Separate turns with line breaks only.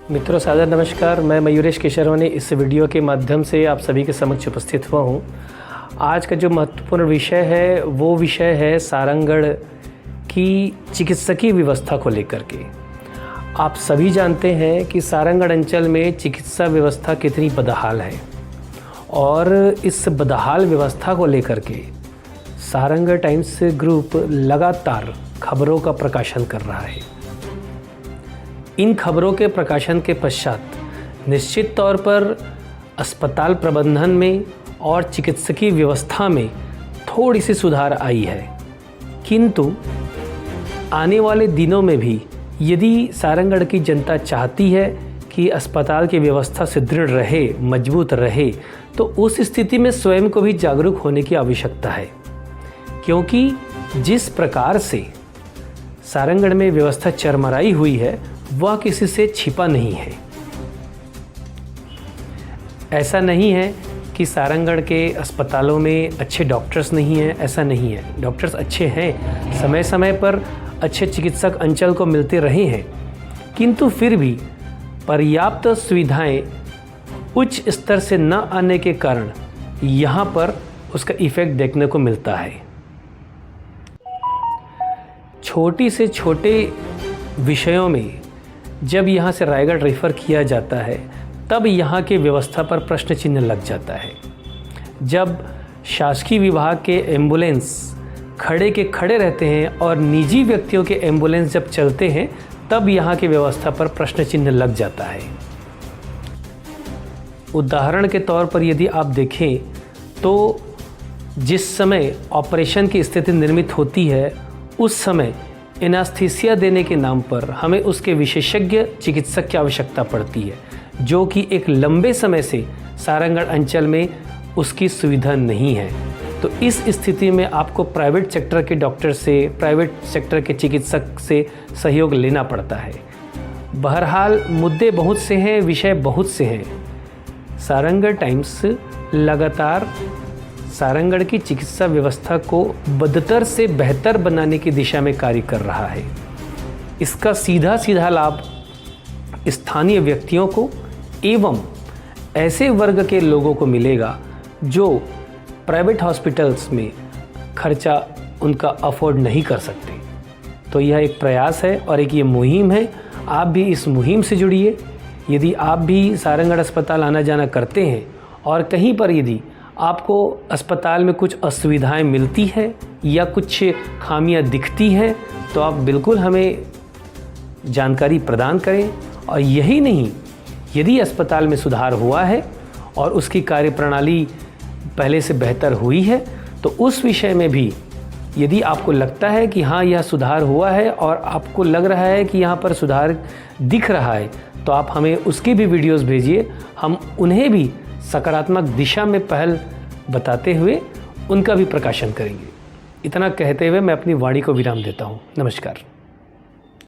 मित्रों सादर नमस्कार। मैं मयूरेश केशरवानी इस वीडियो के माध्यम से आप सभी के समक्ष उपस्थित हुआ हूँ। आज का जो महत्वपूर्ण विषय है वो विषय है सारंगढ़ की चिकित्सकीय व्यवस्था को लेकर के। आप सभी जानते हैं कि सारंगढ़ अंचल में चिकित्सा व्यवस्था कितनी बदहाल है और इस बदहाल व्यवस्था को लेकर के सारंगढ़ टाइम्स ग्रुप लगातार खबरों का प्रकाशन कर रहा है। इन खबरों के प्रकाशन के पश्चात निश्चित तौर पर अस्पताल प्रबंधन में और चिकित्सकीय व्यवस्था में थोड़ी सी सुधार आई है, किंतु आने वाले दिनों में भी यदि सारंगढ़ की जनता चाहती है कि अस्पताल की व्यवस्था सुदृढ़ रहे, मजबूत रहे, तो उस स्थिति में स्वयं को भी जागरूक होने की आवश्यकता है, क्योंकि जिस प्रकार से सारंगढ़ में व्यवस्था चरमराई हुई है वह किसी से छिपा नहीं है। ऐसा नहीं है कि सारंगढ़ के अस्पतालों में अच्छे डॉक्टर्स नहीं हैं, ऐसा नहीं है। डॉक्टर्स अच्छे हैं, समय समय पर अच्छे चिकित्सक अंचल को मिलते रहे हैं, किंतु फिर भी पर्याप्त सुविधाएं उच्च स्तर से न आने के कारण यहाँ पर उसका इफ़ेक्ट देखने को मिलता है। छोटी से छोटे विषयों में जब यहाँ से रायगढ़ रेफ़र किया जाता है तब यहाँ की व्यवस्था पर प्रश्न चिन्ह लग जाता है। जब शासकीय विभाग के एम्बुलेंस खड़े के खड़े रहते हैं और निजी व्यक्तियों के एम्बुलेंस जब चलते हैं तब यहाँ की व्यवस्था पर प्रश्न चिन्ह लग जाता है। उदाहरण के तौर पर यदि आप देखें तो जिस समय ऑपरेशन की स्थिति निर्मित होती है उस समय एनास्थीसिया देने के नाम पर हमें उसके विशेषज्ञ चिकित्सक की आवश्यकता पड़ती है, जो कि एक लंबे समय से सारंगढ़ अंचल में उसकी सुविधा नहीं है। तो इस स्थिति में आपको प्राइवेट सेक्टर के डॉक्टर से, प्राइवेट सेक्टर के चिकित्सक से सहयोग लेना पड़ता है। बहरहाल मुद्दे बहुत से हैं, विषय बहुत से हैं। सारंगढ़ टाइम्स लगातार सारंगढ़ की चिकित्सा व्यवस्था को बदतर से बेहतर बनाने की दिशा में कार्य कर रहा है। इसका सीधा सीधा लाभ स्थानीय व्यक्तियों को एवं ऐसे वर्ग के लोगों को मिलेगा जो प्राइवेट हॉस्पिटल्स में खर्चा उनका अफोर्ड नहीं कर सकते। तो यह एक प्रयास है और एक ये मुहिम है। आप भी इस मुहिम से जुड़िए। यदि आप भी सारंगढ़ अस्पताल आना जाना करते हैं और कहीं पर यदि आपको अस्पताल में कुछ असुविधाएं मिलती है या कुछ खामियां दिखती हैं तो आप बिल्कुल हमें जानकारी प्रदान करें। और यही नहीं, यदि अस्पताल में सुधार हुआ है और उसकी कार्यप्रणाली पहले से बेहतर हुई है तो उस विषय में भी यदि आपको लगता है कि हाँ यह सुधार हुआ है और आपको लग रहा है कि यहाँ पर सुधार दिख रहा है तो आप हमें उसकी भी वीडियोस भेजिए। हम उन्हें भी सकारात्मक दिशा में पहल बताते हुए उनका भी प्रकाशन करेंगे। इतना कहते हुए मैं अपनी वाणी को विराम देता हूँ। नमस्कार।